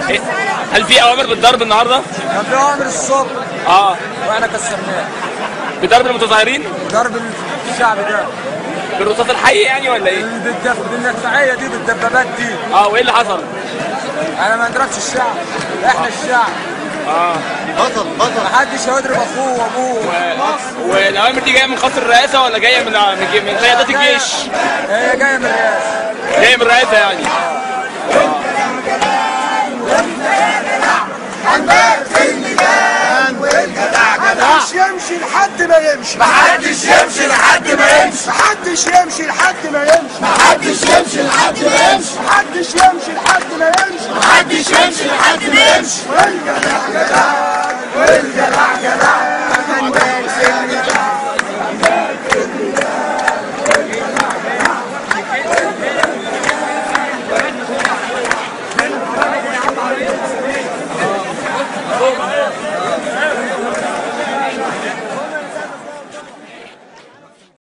إيه؟ هل في اوامر بالضرب النهارده؟ كان في اوامر الصبح واحنا كسرناه. بضرب المتظاهرين؟ ضرب الشعب ده بالرصاص الحي يعني ولا ايه؟ بالمدفعيه دي، بالدبابات دي. وايه اللي حصل؟ انا ما اضربش الشعب، احنا الشعب. بطل محدش هيضرب اخوه وابوه. والاوامر دي جايه من قصر الرئاسه ولا جايه من قيادات الجيش؟ هي جايه من الرئاسه. جايه من الرئاسه يعني. محدش يمشي لحد ما يمشي. محدش يمشي لحد ما يمشي. محدش يمشي لحد ما يمشي. محدش يمشي لحد ما يمشي. محدش يمشي لحد ما يمشي. محدش يمشي لحد ما يمشي. والجدع جدع